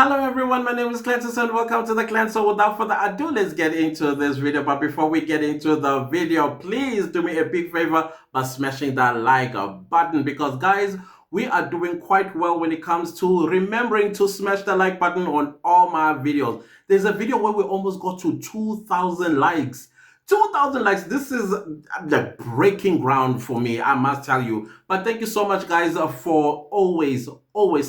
Hello everyone, my name is Clantis and welcome to the Clan. So without further ado, let's get into this video. But before we get into the video, please do me a big favor by smashing that like button, because guys, we are doing quite well when it comes to remembering to smash the like button on all my videos. There's a video where we almost got to 2,000 likes. 2,000 likes. This is the breaking ground for me, I must tell you. But thank you so much, guys, for always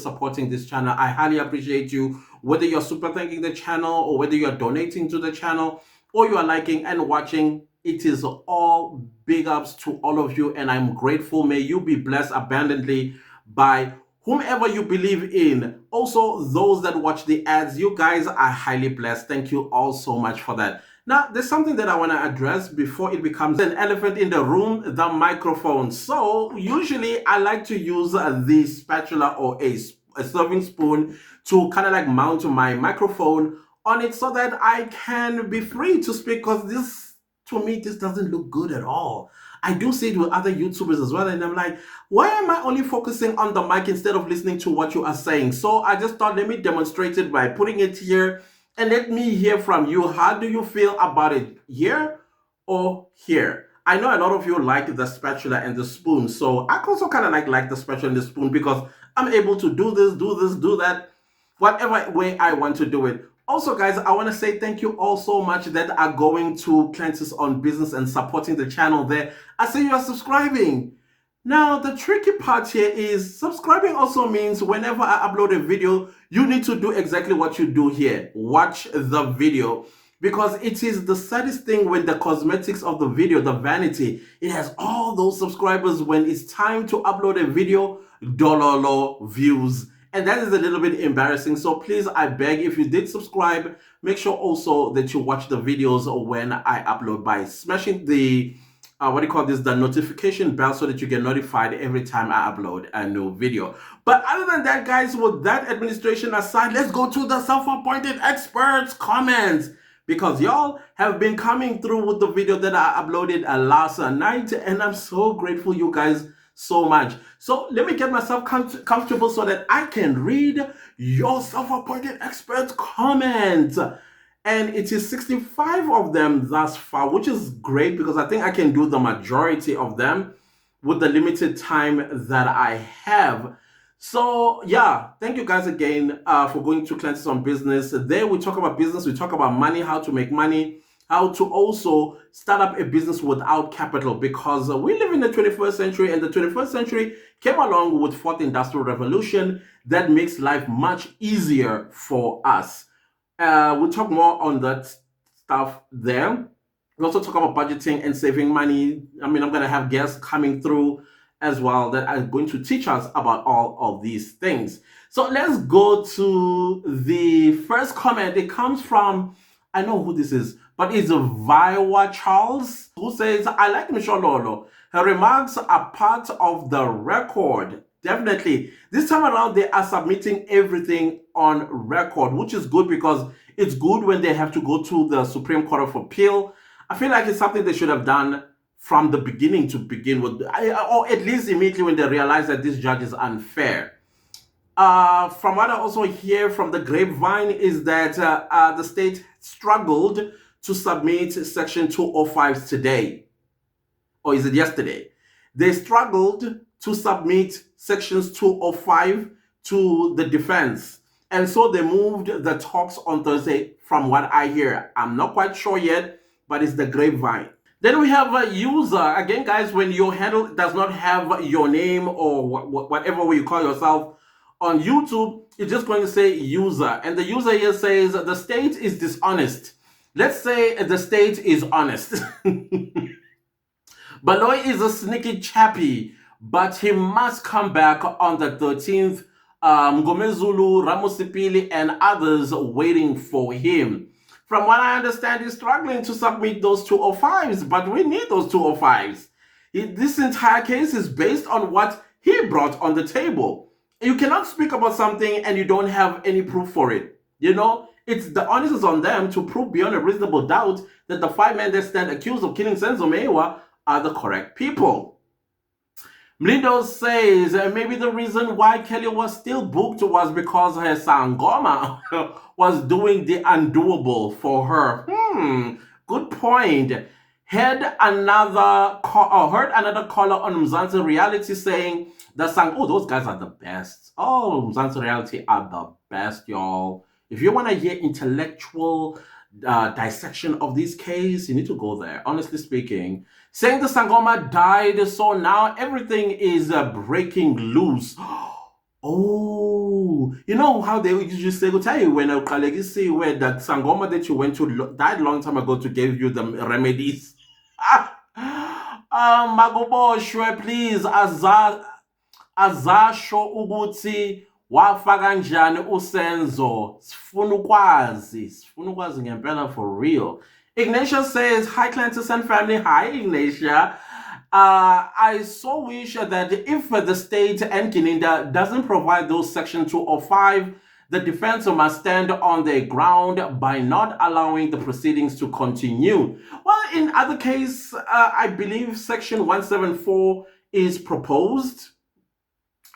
supporting this channel. I highly appreciate you, whether you're super thanking the channel or whether you're donating to the channel or you are liking and watching. It is all big ups to all of you, and I'm grateful. May you be blessed abundantly by whomever you believe in. Also, those that watch the ads, you guys are highly blessed. Thank you all so much for that. Now, there's something that I want to address before it becomes an elephant in the room, the microphone. So, usually I like to use the spatula or a serving spoon to kind of like mount my microphone on it so that I can be free to speak, because this, to me, this doesn't look good at all. I do see it with other YouTubers as well, and I'm like, why am I only focusing on the mic instead of listening to what you are saying? So I just thought, let me demonstrate it by putting it here. And let me hear from you. How do you feel about it, here or here? I know a lot of you like the spatula and the spoon. So I also kind of like the spatula and the spoon, because I'm able to do this, do that, whatever way I want to do it. Also, guys, I want to say thank you all so much that are going to Clantis on Business and supporting the channel there. I see you are subscribing. Now, the tricky part here is subscribing also means whenever I upload a video, you need to do exactly what you do here. Watch the video, because it is the saddest thing when the cosmetics of the video, the vanity, it has all those subscribers. When it's time to upload a video, dollar views. And that is a little bit embarrassing. So please, I beg, if you did subscribe, make sure also that you watch the videos when I upload by smashing the the notification bell, so that you get notified every time I upload a new video. But other than that, guys, with that administration aside, let's go to the self-appointed experts comments, because y'all have been coming through with the video that I uploaded last night, and I'm so grateful, you guys, so much. So let me get myself comfortable so that I can read your self-appointed experts comments. And it is 65 of them thus far, which is great, because I think I can do the majority of them with the limited time that I have. So yeah, thank you guys again for going to Clantis on Business. There we talk about business, we talk about money, how to make money, how to also start up a business without capital, because we live in the 21st century, and the 21st century came along with Fourth Industrial Revolution that makes life much easier for us. We'll talk more on that stuff there. We also talk about budgeting and saving money. I mean, I'm going to have guests coming through as well that are going to teach us about all of these things. So let's go to the first comment. It comes from, I know who this is, but it's Viola Charles, who says, I like Michelle Lolo. Her remarks are part of the record. Definitely. This time around, they are submitting everything on record, which is good, because it's good when they have to go to the Supreme Court of Appeal. I feel like it's something they should have done from the beginning to begin with, or at least immediately when they realize that this judge is unfair. From what I also hear from the grapevine is that the state struggled to submit Section 205s today. Or is it yesterday? They struggled to submit Sections 205 to the defense. And so they moved the talks on Thursday, from what I hear. I'm not quite sure yet, but it's the grapevine. Then we have a user. Again, guys, when your handle does not have your name or whatever way you call yourself on YouTube, it's just going to say user. And the user here says, the state is dishonest. Let's say the state is honest. Baloy is a sneaky chappy, but he must come back on the 13th. Ngomezulu, Ramosipili, and others waiting for him. From what I understand, he's struggling to submit those 205s, but we need those 205s. This entire case is based on what he brought on the table. You cannot speak about something and you don't have any proof for it. You know, it's the onus is on them to prove beyond a reasonable doubt that the 5 men that stand accused of killing Senzo Mewa are the correct people. Mlindo says maybe the reason why Kelly was still booked was because her Sangoma was doing the undoable for her. Good point. Heard another caller on Mzansi Reality saying the sang. Oh, those guys are the best. Oh, Mzansi Reality are the best, y'all. If you want to hear intellectual dissection of this case, you need to go there. Honestly speaking, saying the Sangoma died, so now everything is breaking loose. Oh, you know how they usually say, "Go tell you when a colleague see where that Sangoma that you went to died long time ago to give you the remedies." Magoboshwe, please, azasho ukuthi wafa kanjani usenzo. Sifuna ukwazi ngempela for real. Ignatius says, hi Clantis and family. Hi Ignatia. I so wish that if the state and Kininda doesn't provide those section 205, the defense must stand on their ground by not allowing the proceedings to continue. Well, in other case, I believe section 174 is proposed.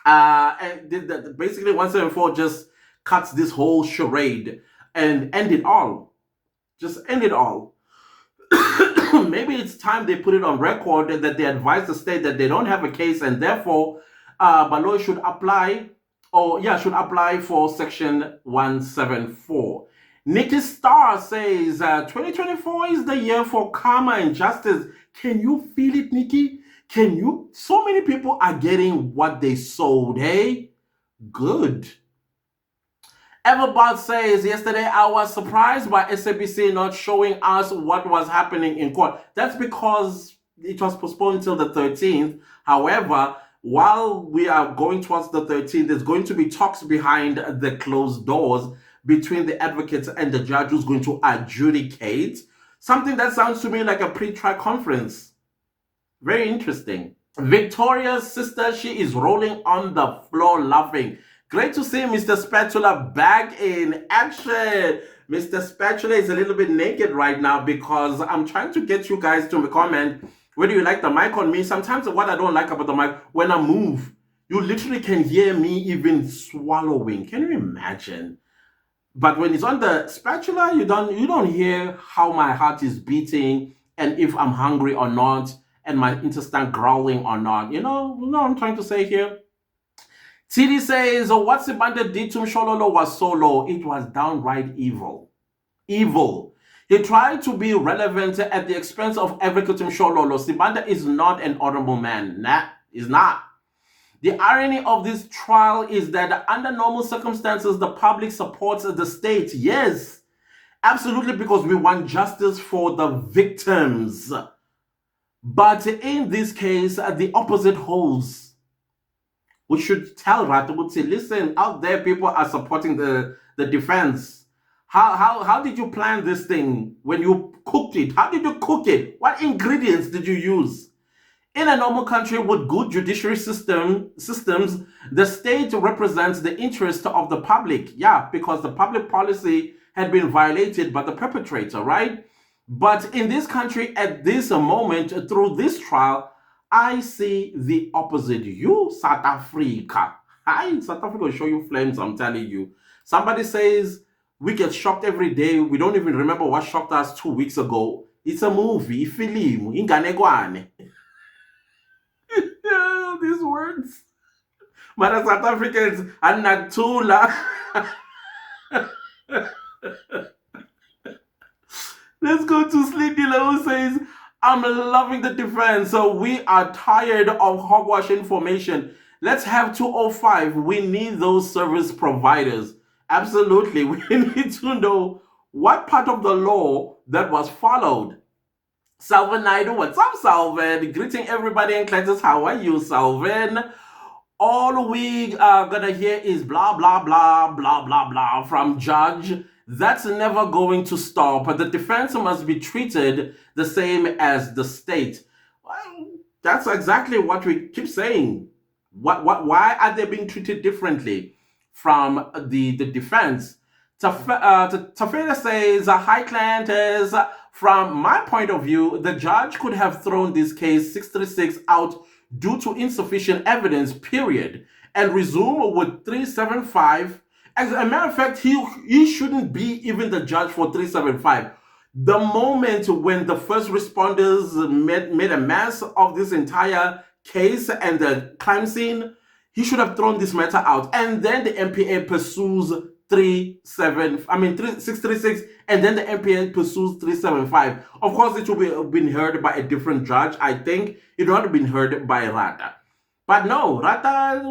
And basically 174 just cuts this whole charade and end it all. Just end it all. Maybe it's time they put it on record that they advise the state that they don't have a case and therefore Baloy should apply for section 174. Nikki Starr says 2024 is the year for karma and justice. Can you feel it, Nikki? Can you? So many people are getting what they sowed, hey? Good. Everbot says, yesterday I was surprised by SABC not showing us what was happening in court. That's because it was postponed until the 13th. However, while we are going towards the 13th, there's going to be talks behind the closed doors between the advocates and the judge who's going to adjudicate. Something that sounds to me like a pre-trial conference. Very interesting. Victoria's sister, she is rolling on the floor laughing. Great to see Mr. Spatula back in action. Mr. Spatula is a little bit naked right now because I'm trying to get you guys to comment whether you like the mic on me. Sometimes what I don't like about the mic, when I move, you literally can hear me even swallowing. Can you imagine? But when it's on the spatula, you don't hear how my heart is beating and if I'm hungry or not and my intestine growling or not. You know what I'm trying to say here? TD says, what Sibanda did to Mshololo was so low. It was downright evil. Evil. He tried to be relevant at the expense of Advocate Mshololo. Sibanda is not an honorable man. Nah, he's not. The irony of this trial is that under normal circumstances, the public supports the state. Yes, absolutely, because we want justice for the victims. But in this case, the opposite holds. We should tell Ratu, would say, listen, out there people are supporting the defense. How did you plan this thing when you cooked it? How did you cook it? What ingredients did you use? In a normal country with good judiciary systems, the state represents the interest of the public. Yeah, because the public policy had been violated by the perpetrator, right? But in this country, at this moment, through this trial, I see the opposite. You, South Africa. South Africa will show you flames, I'm telling you. Somebody says, we get shocked every day. We don't even remember what shocked us 2 weeks ago. It's a movie, film, inganekwane. These words. But as South Africans, Anatula. Let's go to Sleepy who says, I'm loving the defense. So we are tired of hogwash information. Let's have 205. We need those service providers. Absolutely. We need to know what part of the law that was followed. Salvin Naidu, what's up, Salvin? Greeting everybody in Clantis. How are you, Salvin? All we are gonna hear is blah, blah, blah, blah, blah, blah from Judge. That's never going to stop. The defense must be treated the same as the state. Well, that's exactly what we keep saying. Why are they being treated differently from the defense? Tafeda says, hi Clantis. From my point of view, the judge could have thrown this case 636 out due to insufficient evidence, period, and resume with 375. As a matter of fact, he shouldn't be even the judge for 375. The moment when the first responders made a mess of this entire case and the crime scene, he should have thrown this matter out. And then the MPA pursues 636, and then the MPA pursues 375. Of course, it will be been heard by a different judge. I think it would have been heard by Rata. But no, Rata,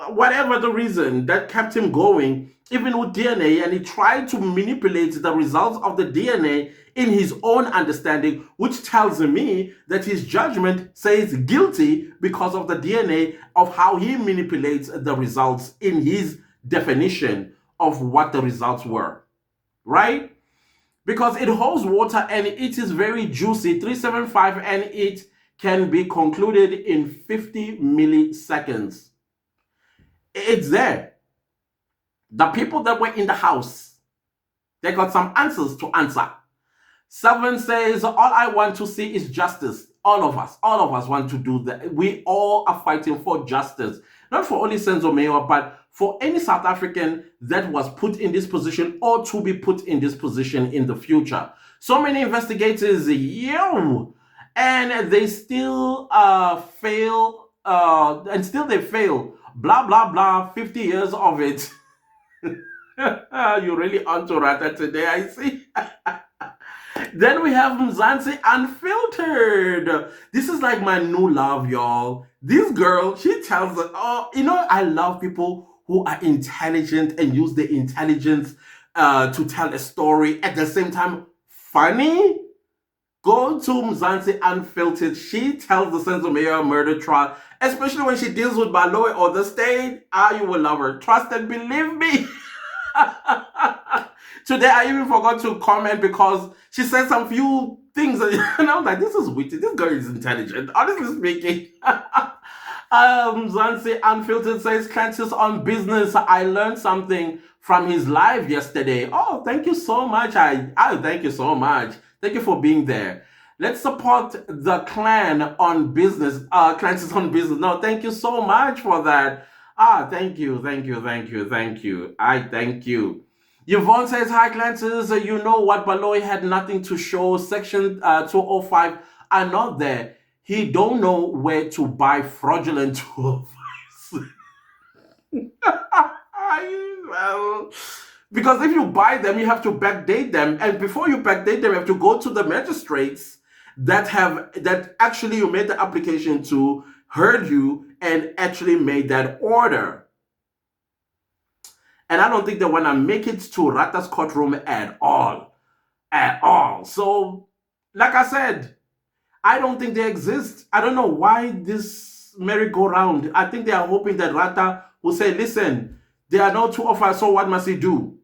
whatever the reason that kept him going, even with DNA, and he tried to manipulate the results of the DNA in his own understanding, which tells me that his judgment says guilty because of the DNA of how he manipulates the results in his definition of what the results were, right? Because it holds water and it is very juicy, 375, and it can be concluded in 50 milliseconds. It's there. The people that were in the house, they got some answers to answer. Seven says, all I want to see is justice. All of us want to do that. We all are fighting for justice. Not for only Senzo Mewa, but for any South African that was put in this position or to be put in this position in the future. So many investigators, and they still fail, and still they fail. Blah, blah, blah, 50 years of it. You're really onto Rata today, I see. Then we have Mzansi Unfiltered. This is like my new love, y'all. This girl, she tells us, I love people who are intelligent and use their intelligence to tell a story. At the same time, funny. Go to Mzansi Unfiltered. She tells the Senzo Mewa murder trial, especially when she deals with Baloy or the state. You will love her. Trust and believe me. Today, I even forgot to comment because she said some few things, and I was like, this is witty. This girl is intelligent, honestly speaking. Zansi Unfiltered says, Clantis on business. I learned something from his live yesterday. Oh, thank you so much. I thank you so much. Thank you for being there. Let's support the clan on business. Clantis on business. No, thank you so much for that. Thank you. I thank you. Yvonne says, hi, Clantis. You know what? Baloy had nothing to show. Section 205 are not there. He don't know where to buy fraudulent 205s. Well, because if you buy them, you have to backdate them. And before you backdate them, you have to go to the magistrates that actually you made the application to, heard you, and actually made that order. And I don't think they want to make it to Rata's courtroom at all. So, like I said, I don't think they exist. I don't know why this merry-go-round. I think they are hoping that Rata will say, listen, there are no 205, so what must he do?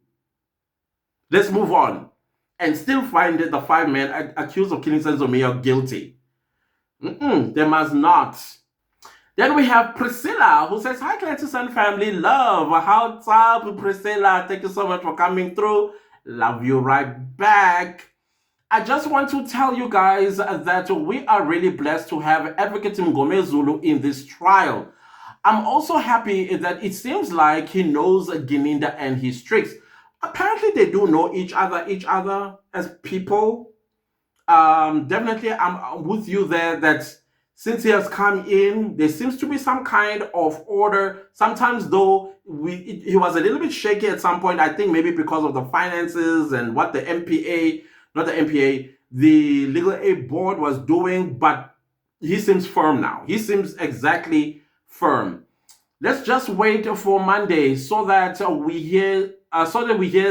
Let's move on. And still find the 5 men accused of killing Senzo Mewa guilty. They must not. Then we have Priscilla, who says, hi, Clantis and family, love. How's up, Priscilla? Thank you so much for coming through. Love you right back. I just want to tell you guys that we are really blessed to have Advocate Mngome Zulu in this trial. I'm also happy that it seems like he knows Gininda and his tricks. Apparently, they do know each other as people. Definitely, I'm with you there that since he has come in, there seems to be some kind of order. Sometimes, though, he was a little bit shaky at some point, I think maybe because of the finances and what the the Legal Aid Board was doing, but he seems firm now. He seems exactly firm. Let's just wait for Monday so that we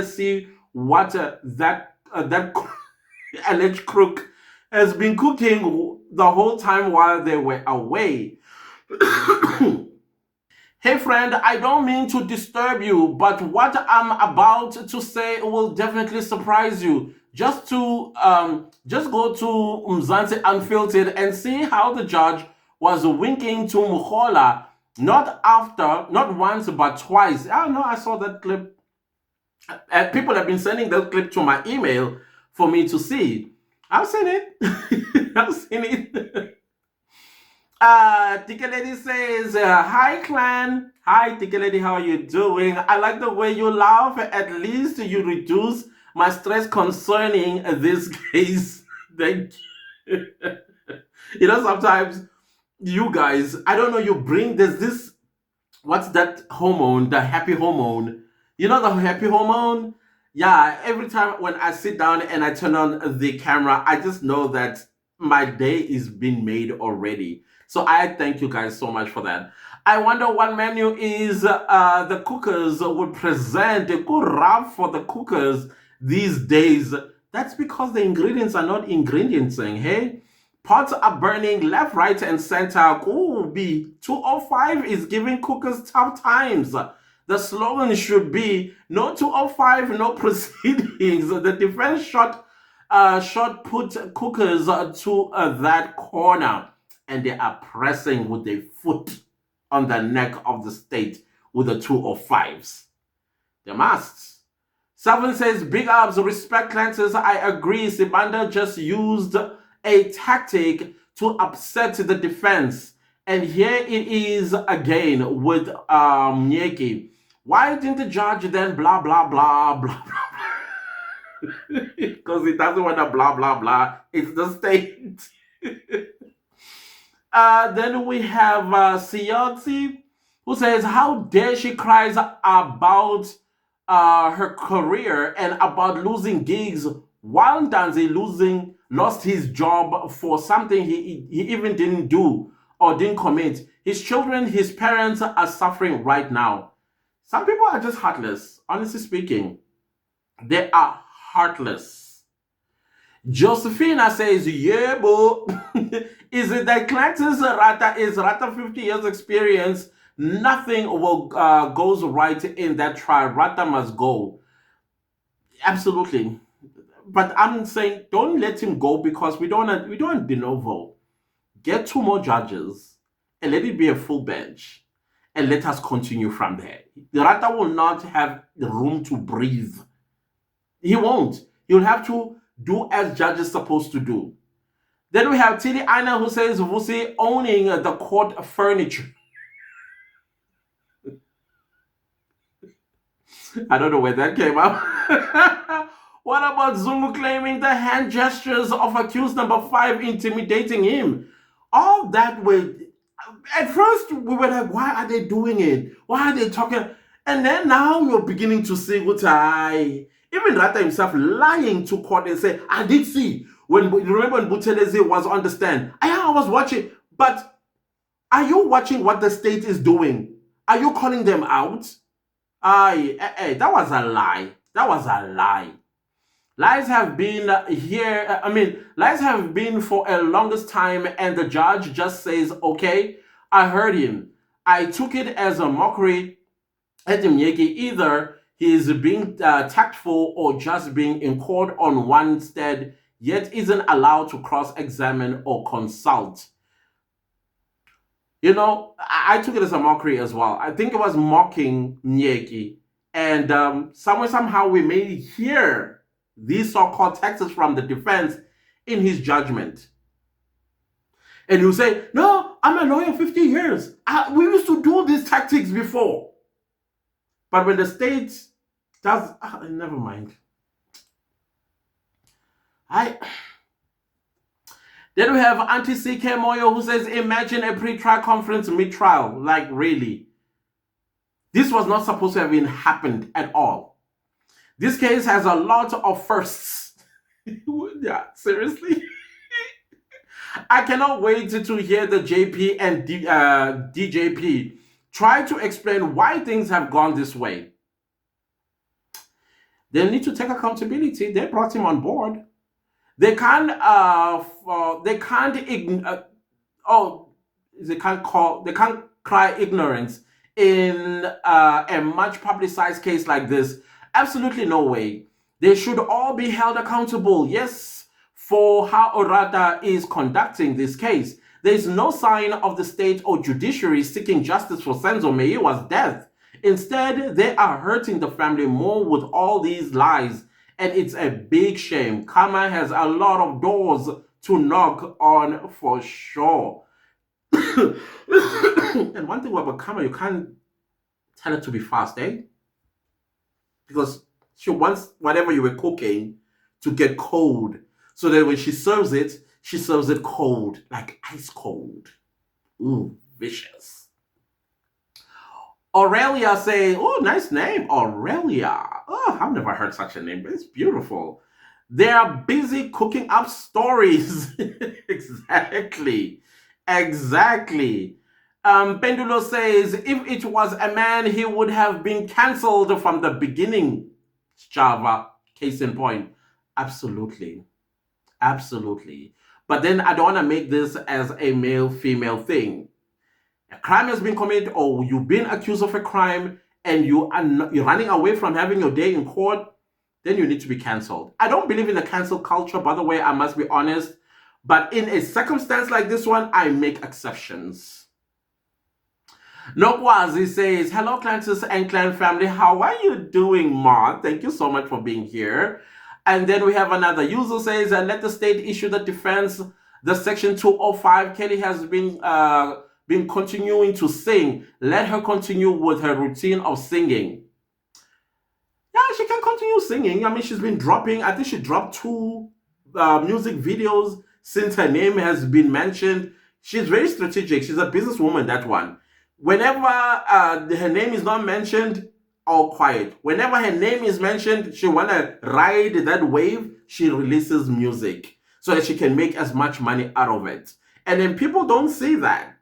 see what that alleged crook has been cooking the whole time while they were away. Hey friend, I don't mean to disturb you, but what I'm about to say will definitely surprise you. Just go to Mzansi Unfiltered and see how the judge was winking to Mukhola, not once but twice. I know, I saw that clip. People have been sending that clip to my email for me to see. I've seen it. I've seen it. Tika Lady says, hi clan. Hi Tika Lady, how are you doing? I like the way you laugh. At least you reduce my stress concerning this case. Thank you. You know, sometimes you guys, I don't know, you bring this what's that hormone, the happy hormone. You know the happy hormone? Yeah, every time when I sit down and I turn on the camera, I just know that my day is being made already. So I thank you guys so much for that. I wonder what menu is the cookers would present. A good wrap for the cookers these days. That's because the ingredients are not ingredients, hey? Pots are burning left, right, and center. Kubi 205 is giving cookers tough times. The slogan should be no 205, no proceedings. The defense shot put cookers to that corner, and they are pressing with their foot on the neck of the state with the 205s. They must. Seven says, big ups, respect Clantis. I agree. Sibanda just used a tactic to upset the defense. And here it is again with Nyeki. Why didn't the judge then blah, blah, blah, blah, blah? Because he doesn't want to blah, blah, blah. It's the state. Then we have Siyotsi, who says, how dare she cries about her career and about losing gigs while Danzi lost his job for something he even didn't do or didn't commit. His children, his parents are suffering right now. Some people are just heartless, honestly speaking. They are heartless. Josephina says, yeah, boo. Is it that Clantis Rata 50 years experience? Nothing will goes right in that trial. Rata must go. Absolutely. But I'm saying don't let him go because we don't de novo. Get two more judges and let it be a full bench. And let us continue from there. The Rata will not have the room to breathe. He won't. He'll have to do as judges supposed to do. Then we have Tili Aina who says Vusi owning the court furniture. I don't know where that came up. What about Zungu claiming the hand gestures of accused number 5 intimidating him? All that way. At first, we were like, why are they doing it? Why are they talking? And then now you're beginning to see what even Rata himself lying to court and say, I did see. Remember when Buthelezi was on the stand? I was watching. But are you watching what the state is doing? Are you calling them out? That was a lie. That was a lie. Lies have been here. Lies have been for a longest time, and the judge just says, okay, I heard him. I took it as a mockery at him. Either he is being tactful or just being in court on one stead, yet isn't allowed to cross-examine or consult. You know, I took it as a mockery as well. I think it was mocking Nyeki. And somehow we may hear these so-called texts from the defense in his judgment. And you say, no, I'm a lawyer 50 years. We used to do these tactics before. But when the state does, never mind. Then we have Auntie CK Moyo who says, imagine a pre-trial conference mid-trial. Like, really? This was not supposed to have been happened at all. This case has a lot of firsts. Yeah, seriously? I cannot wait to hear the JP and DJP try to explain why things have gone this way. They need to take accountability. They brought him on board. They can't cry ignorance in a much publicized case like this. Absolutely no way. They should all be held accountable, yes, for how Orata is conducting this case. There is no sign of the state or judiciary seeking justice for Senzo Meiwa's death. Instead, they are hurting the family more with all these lies. And it's a big shame. Karma has a lot of doors to knock on for sure. And one thing about Kama, you can't tell her to be fast, eh? Because she wants whatever you were cooking to get cold. So that when she serves it cold, like ice cold. Ooh, vicious. Aurelia say, oh, nice name, Aurelia. Oh, I've never heard such a name, but it's beautiful. They are busy cooking up stories. Exactly. Exactly. Pendulo says, if it was a man, he would have been cancelled from the beginning. Java, case in point. Absolutely. Absolutely. But then I don't want to make this as a male female thing. A crime has been committed, or you've been accused of a crime, and you're running away from having your day in court, then you need to be cancelled. I don't believe in the cancel culture, by the way, I must be honest. But in a circumstance like this one, I make exceptions. Nokwazi says, hello, Clantis and Clan family. How are you doing, Ma? Thank you so much for being here. And then we have another user says, let the state issue the defense, the section 205. Kelly has been continuing to sing. Let her continue with her routine of singing. Yeah, she can continue singing. I mean, she's been dropping, I think she dropped 2 music videos since her name has been mentioned. She's very strategic. She's a businesswoman, that one. Whenever her name is not mentioned, all quiet. Whenever her name is mentioned, she want to ride that wave, she releases music so that she can make as much money out of it. And then people don't see that.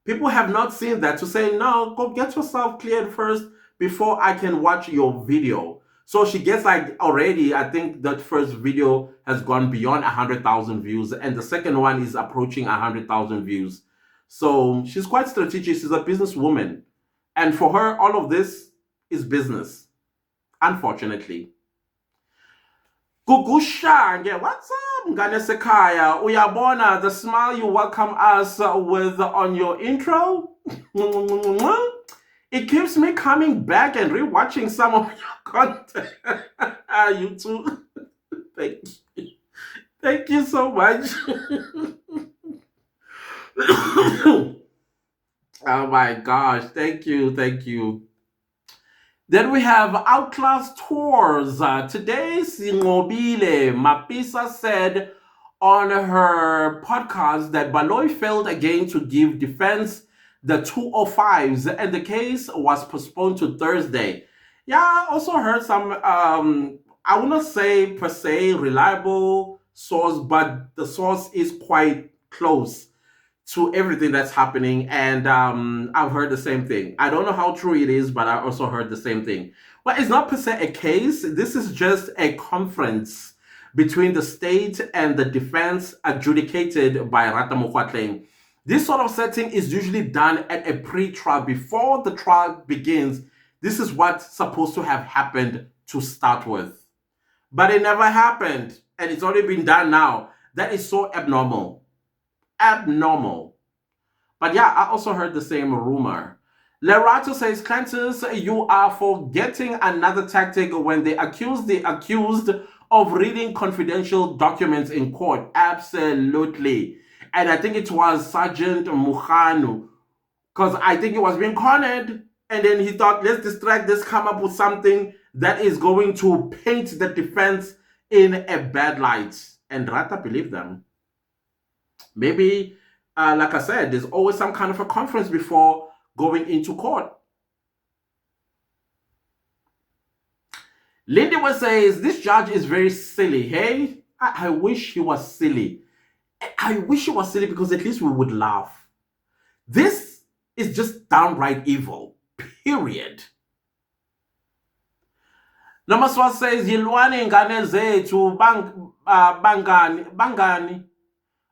People have not seen that to say, no, go get yourself cleared first before I can watch your video. So she gets like already, I think that first video has gone beyond 100,000 views and the second one is approaching 100,000 views. So she's quite strategic. She's a businesswoman. And for her, all of this is business, unfortunately. Gugushange, what's up, Ngane Sekaya? Uyabona, the smile you welcome us with on your intro. It keeps me coming back and rewatching some of your content. You too. Thank you. Thank you so much. Oh my gosh. Thank you. Thank you. Then we have Outclass Tours. Today, Singobile Mapisa said on her podcast that Baloy failed again to give defense the 205s and the case was postponed to Thursday. Yeah, I also heard some, I will not say per se reliable source, but the source is quite close to everything that's happening, and I've heard the same thing. I don't know how true it is, but I also heard the same thing. Well, it's not per se a case. This is just a conference between the state and the defense adjudicated by Rata Mokwatleng. This sort of setting is usually done at a pre-trial. Before the trial begins, this is what's supposed to have happened to start with. But it never happened, and it's already been done now. That is so abnormal. Abnormal. But yeah, I also heard the same rumor. Lerato says, Clantis, you are forgetting another tactic when they accuse the accused of reading confidential documents in court. Absolutely. And I think it was Sergeant Mukhanu, because I think he was being cornered, and then he thought, let's distract this, come up with something that is going to paint the defense in a bad light. And Rata believed them. Maybe, like I said, there's always some kind of a conference before going into court. Lindy says, this judge is very silly, hey? I wish he was silly. I wish he was silly because at least we would laugh. This is just downright evil, period. Namaswa says, Yilwane ngane zethu bangani.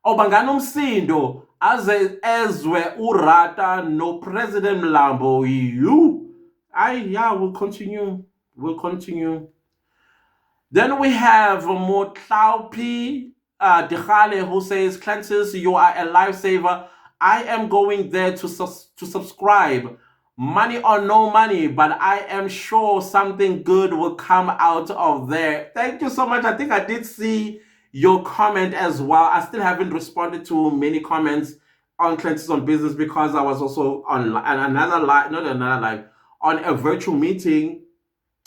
Obangani umsindo aze ezwe urata no President Mlambo you. Yeah, we'll continue. We'll continue. Then we have Motlaupi Dihale who says, Clantis, you are a lifesaver. I am going there to subscribe. Money or no money, but I am sure something good will come out of there. Thank you so much. I think I did see your comment as well. I still haven't responded to many comments. on Clantis on Business because I was also on another live, not another live, on a virtual meeting.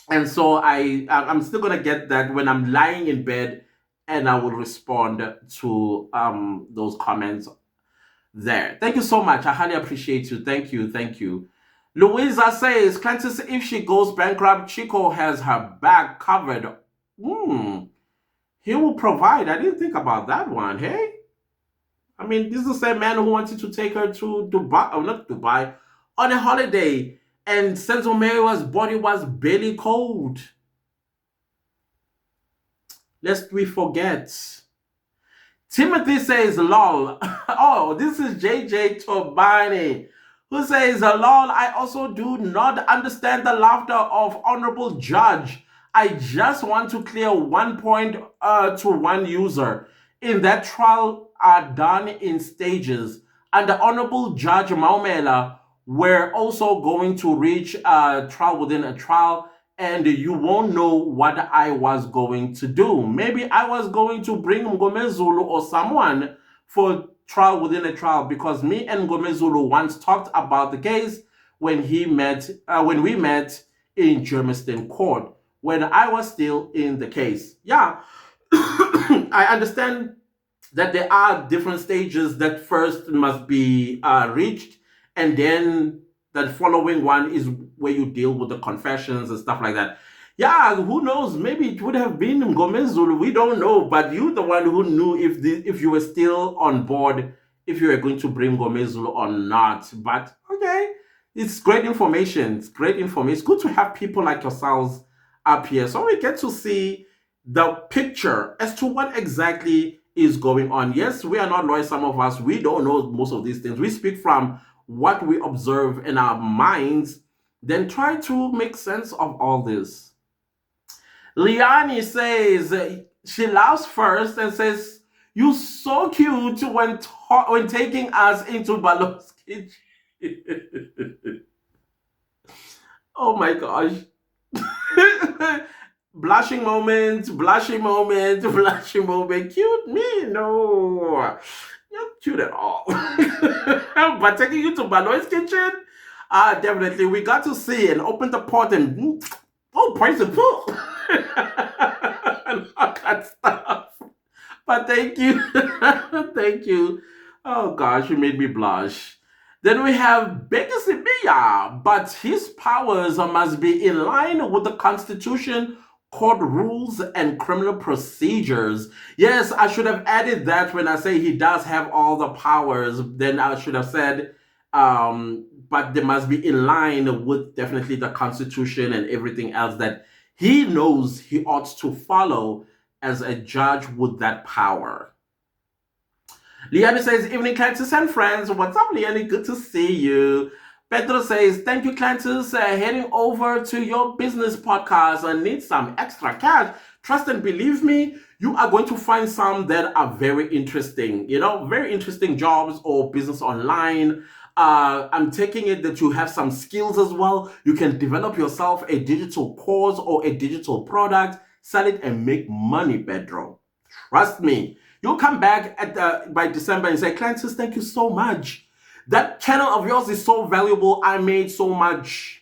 And so I'm still gonna get that when I'm lying in bed, and I will respond to those comments there. Thank you so much. I highly appreciate you. Thank you. Thank you. Louisa says, Clantis, if she goes bankrupt, Chico has her back covered. Hmm. He will provide. I didn't think about that one. Hey? I mean, this is the same man who wanted to take her to Dubai, or not Dubai, on a holiday. And Senzo Mewa's body was barely cold. Lest we forget. Timothy says, lol. Oh, this is JJ Tobani, who says, lol, I also do not understand the laughter of Honorable Judge. I just want to clear one point to one user. In that trial are done in stages, and the Honorable Judge Maumela were also going to reach a trial within a trial, and you won't know what I was going to do. Maybe I was going to bring Ngomezulu or someone for trial within a trial, because me and Ngomezulu once talked about the case when we met in Germiston Court, when I was still in the case. Yeah, I understand that there are different stages that first must be reached, and then the following one is where you deal with the confessions and stuff like that. Yeah, who knows? Maybe it would have been Ngomezulu. We don't know, but you, the one who knew if you were still on board, if you were going to bring Ngomezulu or not. But okay, it's great information. It's great information. It's good to have people like yourselves up here, so we get to see the picture as to what exactly is going on. Yes, we are not lawyers. Some of us, we don't know most of these things. We speak from what we observe in our minds, then try to make sense of all this. Liani says she laughs first and says, "You so cute when taking us into Balo's kitchen." Oh my gosh. Blushing moment, blushing moment, blushing moment. Cute me? No. Not cute at all. But taking you to Baloy's kitchen? Definitely. We got to see and open the pot and praise the pool. And all that stuff. But thank you. Thank you. Oh gosh, you made me blush. Then we have Bekasibiya, but his powers must be in line with the Constitution, court rules, and criminal procedures. Yes, I should have added that when I say he does have all the powers. Then I should have said, but they must be in line with definitely the Constitution and everything else that he knows he ought to follow as a judge with that power. Liani says, evening, Clantis and friends. What's up, Liani? Good to see you. Pedro says, thank you, Clantis. Heading over to your business podcast and need some extra cash. Trust and believe me, you are going to find some that are very interesting. You know, very interesting jobs or business online. I'm taking it that you have some skills as well. You can develop yourself a digital course or a digital product, sell it and make money, Pedro. Trust me. You'll come back by December and say, Clantis, thank you so much. That channel of yours is so valuable. I made so much.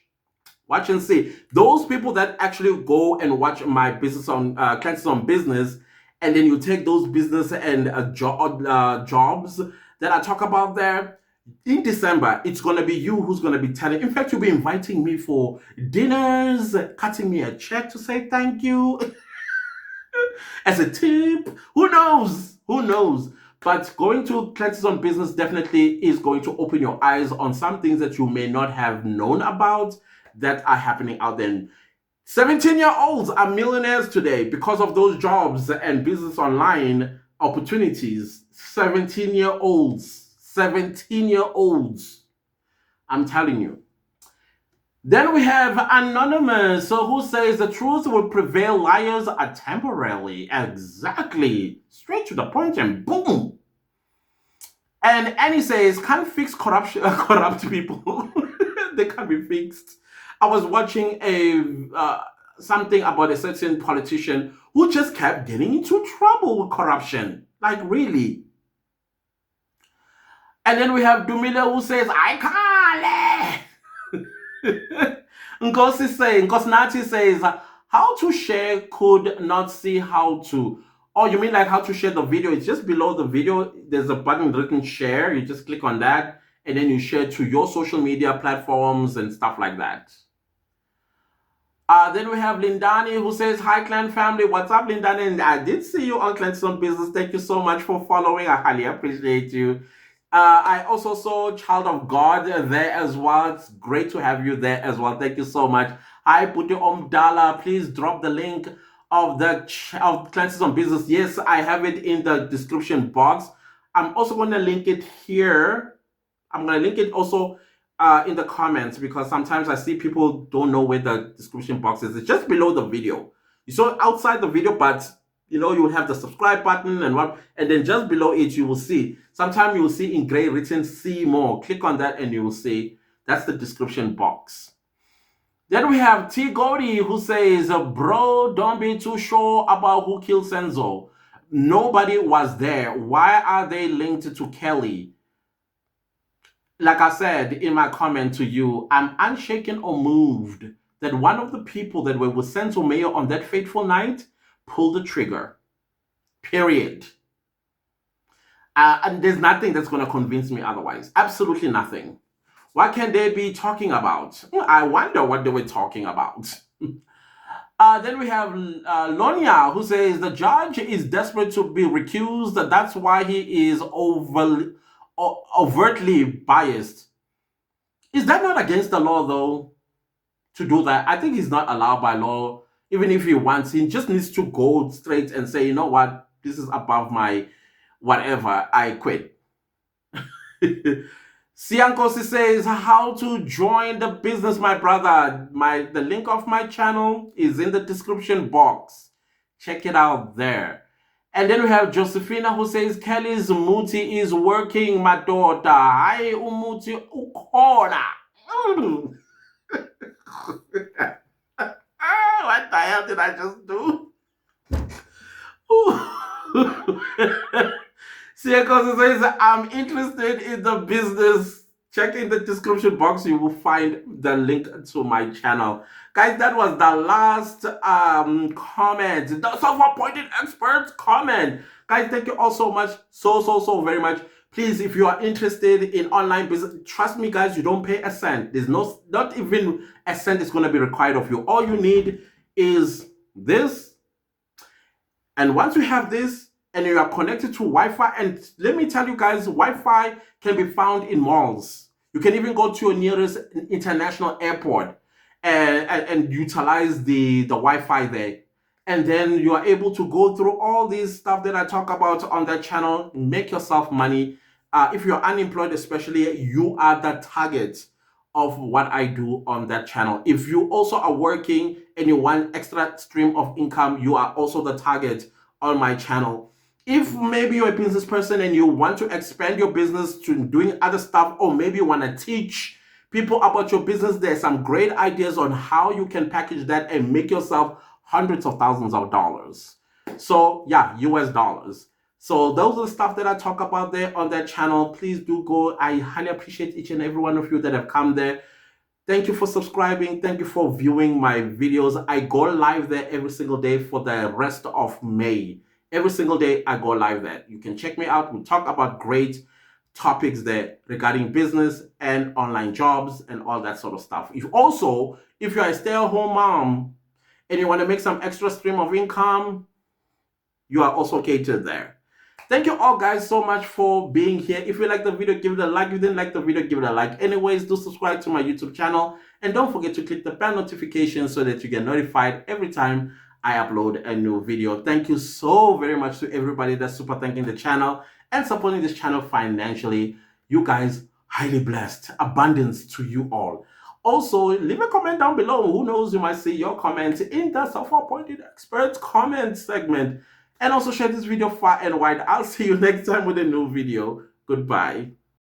Watch and see. Those people that actually go and watch my business on Clantis on Business, and then you take those business and jobs that I talk about there, in December, it's going to be you who's going to be telling. In fact, you'll be inviting me for dinners, cutting me a check to say thank you. As a tip. Who knows? Who knows? But going to Clantis on Business definitely is going to open your eyes on some things that you may not have known about that are happening out there. 17-year-olds are millionaires today because of those jobs and business online opportunities. 17-year-olds. 17-year-olds. I'm telling you. Then we have Anonymous, who says the truth will prevail, liars are temporarily. Exactly. Straight to the point and boom. And Annie says, can't fix corruption, corrupt people. They can't be fixed. I was watching something about a certain politician who just kept getting into trouble with corruption. Like, really. And then we have Dumile who says, I can't. Nkosnati says, how to share could not see how to. Oh, you mean like how to share the video? It's just below the video. There's a button written share. You just click on that and then you share to your social media platforms and stuff like that. Then we have Lindani who says, hi, Clan family. What's up, Lindani? And I did see you on Clantis on Business. Thank you so much for following. I highly appreciate you. I also saw Child of God there as well. It's great to have you there as well. Thank you so much. Hi, Puti Omdala. Please drop the link of Clantis on Business. Yes, I have it in the description box. I'm also going to link it here. I'm going to link it also in the comments, because sometimes I see people don't know where the description box is. It's just below the video. You saw outside the video, but you know, you will have the subscribe button and then just below it, you will see. Sometimes you will see in gray written see more. Click on that and you will see that's the description box. Then we have T. Godi who says, bro, don't be too sure about who killed Senzo. Nobody was there. Why are they linked to Kelly? Like I said in my comment to you, I'm unshaken or moved that one of the people that were with Senzo Mayo on that fateful night pulled the trigger. Period. And there's nothing that's going to convince me otherwise. Absolutely nothing. What can they be talking about? I wonder what they were talking about. Then we have Lonia, who says the judge is desperate to be recused. That's why he is overtly biased. Is that not against the law, though, to do that? I think he's not allowed by law. Even if he wants, he just needs to go straight and say, you know what, this is above my whatever, I quit. Siankosi says, how to join the business, my brother. The link of my channel is in the description box. Check it out there. And then we have Josephina who says, Kelly's Muti is working, my daughter. Hi, Umuti Ukona. What the hell did I just do? Siakosi says, I'm interested in the business. Check in the description box. You will find the link to my channel. Guys, that was the last comment. The self-appointed experts comment. Guys, thank you all so much. So very much. Please, if you are interested in online business, trust me, guys, you don't pay a cent. There's not even a cent is going to be required of you. All you need is this. And once you have this, and you are connected to Wi-Fi, and let me tell you guys, Wi-Fi can be found in malls. You can even go to your nearest international airport and utilize the Wi-Fi there. And then you are able to go through all these stuff that I talk about on that channel, make yourself money. If you're unemployed especially, you are the target of what I do on that channel. If you also are working and you want extra stream of income, you are also the target on my channel. If maybe you're a business person and you want to expand your business to doing other stuff, or maybe you want to teach people about your business, there's some great ideas on how you can package that and make yourself hundreds of thousands of dollars. So yeah, US dollars. So those are the stuff that I talk about there on that channel. Please do go. I highly appreciate each and every one of you that have come there. Thank you for subscribing. Thank you for viewing my videos. I go live there every single day for the rest of May. Every single day I go live there. You can check me out. We talk about great topics there regarding business and online jobs and all that sort of stuff. If you're a stay-at-home mom and you want to make some extra stream of income, you are also catered there. Thank you all guys so much for being here. If you like the video, give it a like. If you didn't like the video, give it a like. Anyways, do subscribe to my YouTube channel. And don't forget to click the bell notification so that you get notified every time I upload a new video. Thank you so very much to everybody that's super thanking the channel and supporting this channel financially. You guys, highly blessed. Abundance to you all. Also, leave a comment down below. Who knows, you might see your comment in the self-appointed experts comment segment. And also share this video far and wide. I'll see you next time with a new video. Goodbye.